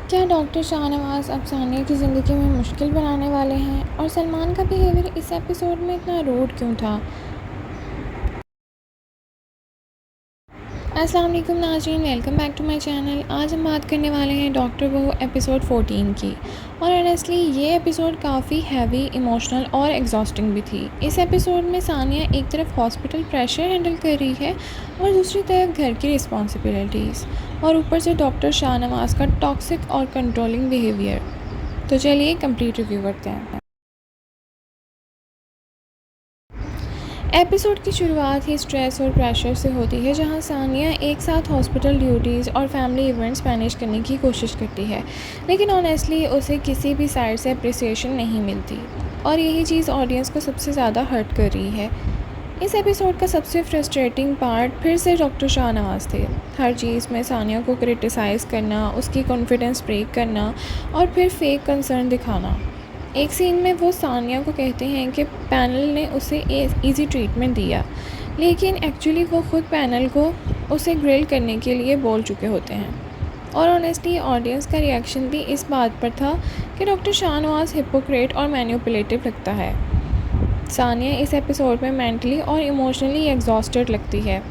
क्या डॉक्टर शाहनवाज अब सानिया की ज़िंदगी में मुश्किल बनाने वाले हैं? और सलमान का बिहेवियर इस एपिसोड में इतना रूड क्यों था? अस्सलाम वालेकुम नाज़रीन, welcome back to my channel. आज हम बात करने वाले हैं डॉक्टर बहू एपिसोड 14 की। और ऑनेस्टली ये एपिसोड काफ़ी हैवी, इमोशनल और एग्जॉस्टिंग भी थी। इस एपिसोड में सानिया एक तरफ हॉस्पिटल प्रेशर हैंडल कर रही है और दूसरी तरफ घर की रिस्पॉन्सिबिलिटीज़, और ऊपर से डॉक्टर शाहनवाज का टॉक्सिक और कंट्रोलिंग बिहेवियर। तो चलिए कंप्लीट रिव्यू करते हैं। एपिसोड की शुरुआत ही स्ट्रेस और प्रेशर से होती है, जहां सानिया एक साथ हॉस्पिटल ड्यूटीज़ और फैमिली इवेंट्स मैनेज करने की कोशिश करती है, लेकिन ऑनेस्टली उसे किसी भी साइड से अप्रिसिएशन नहीं मिलती, और यही चीज़ ऑडियंस को सबसे ज़्यादा हर्ट कर रही है। इस एपिसोड का सबसे फ्रस्ट्रेटिंग पार्ट फिर से डॉक्टर शाहनवाज थे। हर चीज़ में सानिया को क्रिटिसाइज़ करना, उसकी कॉन्फिडेंस ब्रेक करना और फिर फेक कंसर्न दिखाना। एक सीन में वो सानिया को कहते हैं कि पैनल ने उसे इजी ट्रीटमेंट दिया, लेकिन एक्चुअली वो खुद पैनल को उसे ग्रिल करने के लिए बोल चुके होते हैं। और ऑनेस्टली ऑडियंस का रिएक्शन भी इस बात पर था कि डॉक्टर शाहनवाज हिपोक्रेट और मैनिपुलेटिव लगता है। सानिया इस एपिसोड में मेंटली और इमोशनली एग्जॉस्टेड लगती है।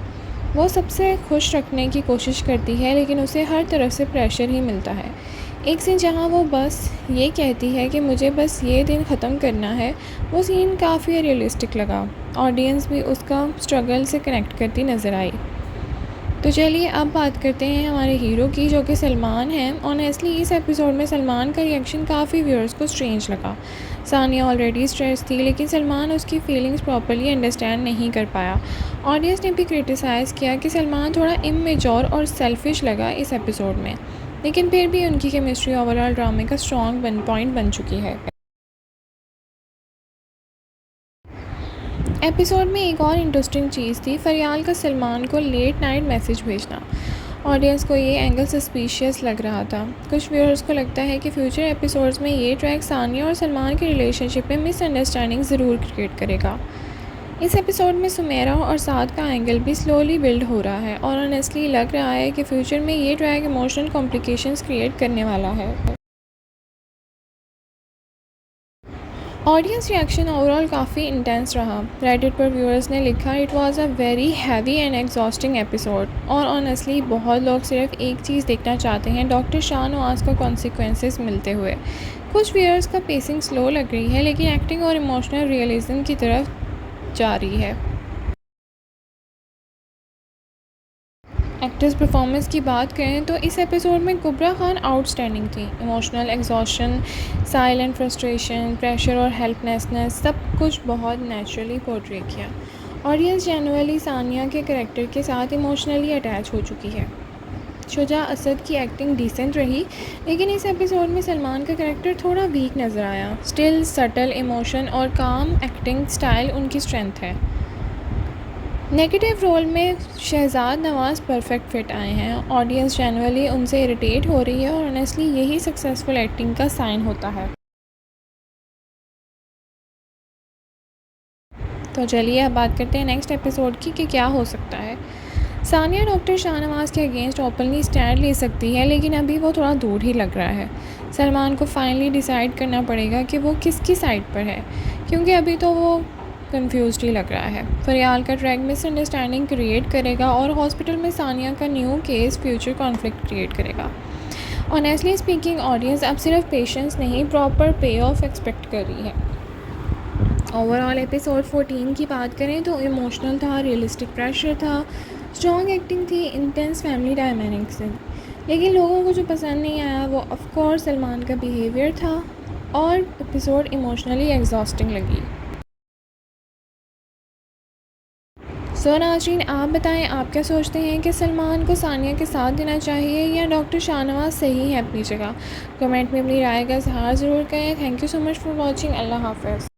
वो सबसे खुश रखने की कोशिश करती है, लेकिन उसे हर तरफ से प्रेशर ही मिलता है। एक सीन जहाँ वो बस ये कहती है कि मुझे बस ये दिन ख़त्म करना है, वो सीन काफ़ी रियलिस्टिक लगा। ऑडियंस भी उसका स्ट्रगल से कनेक्ट करती नज़र आई। तो चलिए अब बात करते हैं हमारे हीरो की, जो कि सलमान हैं। ऑनेस्टली इस एपिसोड में सलमान का रिएक्शन काफ़ी व्यूअर्स को स्ट्रेंज लगा। सानिया ऑलरेडी स्ट्रेस थी, लेकिन सलमान उसकी फीलिंग्स प्रॉपर्ली अंडरस्टैंड नहीं कर पाया। ऑडियंस ने भी क्रिटिसाइज़ किया कि सलमान थोड़ा इमेच्योर और सेल्फिश लगा इस एपिसोड में, लेकिन फिर भी उनकी केमिस्ट्री ओवरऑल ड्रामे का स्ट्रॉन्ग पॉइंट बन चुकी है। एपिसोड में एक और इंटरेस्टिंग चीज़ थी फरियाल का सलमान को लेट नाइट मैसेज भेजना। ऑडियंस को ये एंगल सस्पिशियस लग रहा था। कुछ व्यूअर्स को लगता है कि फ्यूचर एपिसोड्स में ये ट्रैक सानिया और सलमान के रिलेशनशिप में मिसअंडरस्टैंडिंग ज़रूर क्रिएट करेगा। इस एपिसोड में सुमेरा और साद का एंगल भी स्लोली बिल्ड हो रहा है, और ऑनेस्टली लग रहा है कि फ्यूचर में ये ट्रैक इमोशनल कॉम्प्लिकेशंस क्रिएट करने वाला है। ऑडियंस रिएक्शन ओवरऑल काफ़ी इंटेंस रहा। रेडिट पर व्यूअर्स ने लिखा, it was a very heavy and exhausting episode. और ऑनेस्टली बहुत लोग सिर्फ एक चीज़ देखना चाहते हैं, डॉक्टर शाहनवाज का कॉन्सिक्वेंसेस मिलते हुए। कुछ व्यूअर्स का पेसिंग स्लो लग रही है, लेकिन एक्टिंग और इमोशनल रियलिज्म की तरफ जा रही है। एक्ट्रेस परफॉर्मेंस की बात करें तो इस एपिसोड में कुबरा खान आउटस्टैंडिंग थी। Emotional exhaustion, silent frustration, pressure और हेल्पलेसनेस, सब कुछ बहुत नेचुरली पोर्ट्रे किया। ऑडियंस जनरली सानिया के कैरेक्टर के साथ इमोशनली अटैच हो चुकी है। शुजा असद की एक्टिंग डिसेंट रही, लेकिन इस एपिसोड में सलमान का कैरेक्टर थोड़ा वीक नज़र आया। स्टिल सटल इमोशन और काम एक्टिंग स्टाइल उनकी स्ट्रेंथ है। नेगेटिव रोल में शहजाद नवाज़ परफेक्ट फिट आए हैं। ऑडियंस जनरली उनसे इरिटेट हो रही है, और ऑनेस्टली यही सक्सेसफुल एक्टिंग का साइन होता है। तो चलिए अब बात करते हैं नेक्स्ट एपिसोड की कि क्या हो सकता है। सानिया डॉक्टर शाहनवाज के अगेंस्ट ओपनली स्टैंड ले सकती है, लेकिन अभी वो थोड़ा दूर ही लग रहा है। सलमान को फाइनली डिसाइड करना पड़ेगा कि वो किसकी साइड पर है, क्योंकि अभी तो वो कंफ्यूज्ड ही लग रहा है। फरियाल का ट्रैक मिसअंडरस्टैंडिंग क्रिएट करेगा, और हॉस्पिटल में सानिया का new case future conflict create करेगा। ऑनेस्टली स्पीकिंग ऑडियंस अब सिर्फ पेशेंस नहीं, प्रॉपर पे ऑफ एक्सपेक्ट कर रही है। ओवरऑल एपिसोड 14 की बात करें तो इमोशनल था, रियलिस्टिक प्रेशर था, स्ट्रॉन्ग एक्टिंग थी, इंटेंस फैमिली डायनामिक्स थी। लेकिन लोगों को जो पसंद नहीं आया वो ऑफकोर्स सलमान का बिहेवियर था, और एपिसोड इमोशनली एग्जॉस्टिंग लगी। सो नाज़रीन, आप बताएं आप क्या सोचते हैं कि सलमान को सानिया के साथ देना चाहिए या डॉक्टर शाहनवाज सही है अपनी जगह? कमेंट में अपनी राय का इजहार ज़रूर करें। Thank you so much for watching. अल्लाह हाफ़िज़।